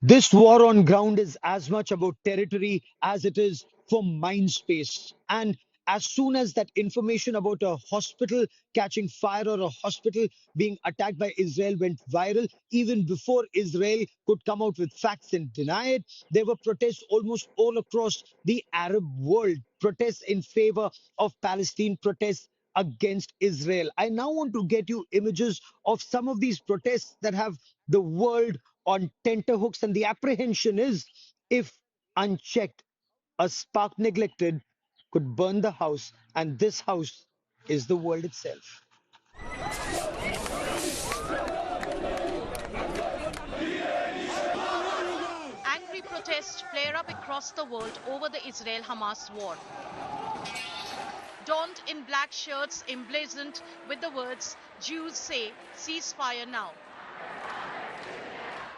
This war on ground is as much about territory as it is for mind space. And as soon as that information about a hospital catching fire or a hospital being attacked by Israel went viral, even before Israel could come out with facts and deny it, there were protests almost all across the Arab world, protests in favor of Palestine, protests against Israel. I now want to get you images of some of these protests that have the world on tenterhooks, and the apprehension is if unchecked, a spark neglected could burn the house, and this house is the world itself. Angry protests flare up across the world over the Israel-Hamas war. Donned in black shirts emblazoned with the words, "Jews say, ceasefire now."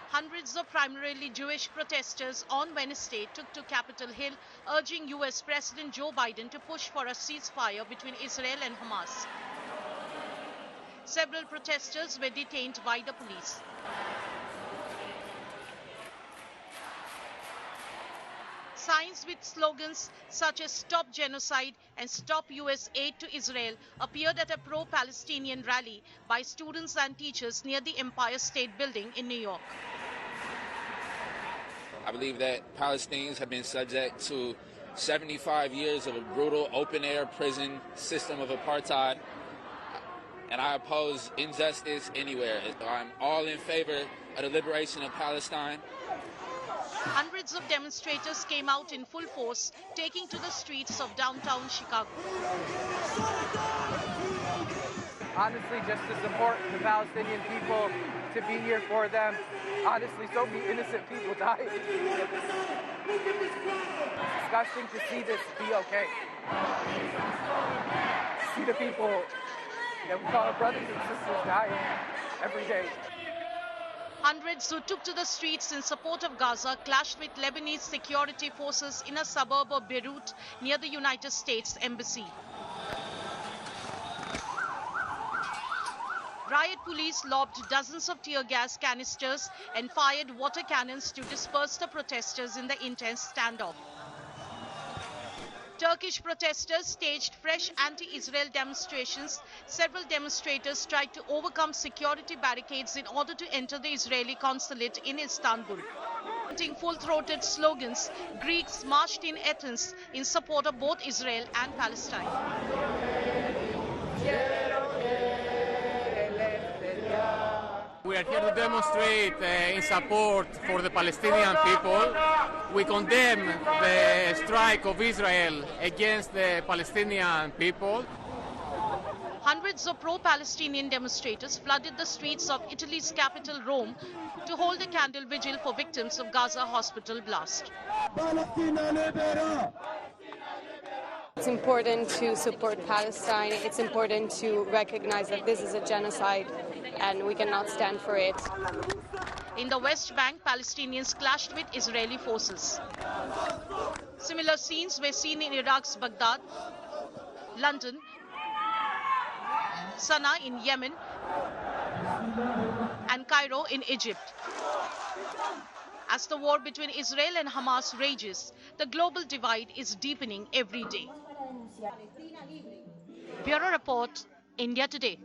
Hundreds of primarily Jewish protesters on Wednesday took to Capitol Hill, urging US President Joe Biden to push for a ceasefire between Israel and Hamas. Several protesters were detained by the police. Signs with slogans such as "Stop Genocide" and "Stop US Aid to Israel" appeared at a pro-Palestinian rally by students and teachers near the Empire State Building in New York. I believe that Palestinians have been subject to 75 years of a brutal open-air prison system of apartheid, and I oppose injustice anywhere. I'm all in favor of the liberation of Palestine. Hundreds of demonstrators came out in full force, taking to the streets of downtown Chicago. Honestly, just to support the Palestinian people, to be here for them. Honestly, so many innocent people died. It's disgusting to see this be okay. See the people that we call our brothers and sisters dying every day. Hundreds who took to the streets in support of Gaza clashed with Lebanese security forces in a suburb of Beirut near the United States Embassy. Riot police lobbed dozens of tear gas canisters and fired water cannons to disperse the protesters in the intense standoff. Turkish protesters staged fresh anti-Israel demonstrations. Several demonstrators tried to overcome security barricades in order to enter the Israeli consulate in Istanbul. Chanting full-throated slogans, Greeks marched in Athens in support of both Israel and Palestine. We are here to demonstrate in support for the Palestinian people. We condemn the strike of Israel against the Palestinian people. Hundreds of pro-Palestinian demonstrators flooded the streets of Italy's capital, Rome, to hold a candle vigil for victims of Gaza hospital blast. It's important to support Palestine. It's important to recognize that this is a genocide and we cannot stand for it. In the West Bank, Palestinians clashed with Israeli forces. Similar scenes were seen in Iraq's Baghdad, London, Sana'a in Yemen, and Cairo in Egypt. As the war between Israel and Hamas rages, the global divide is deepening every day. Bureau Report, India Today.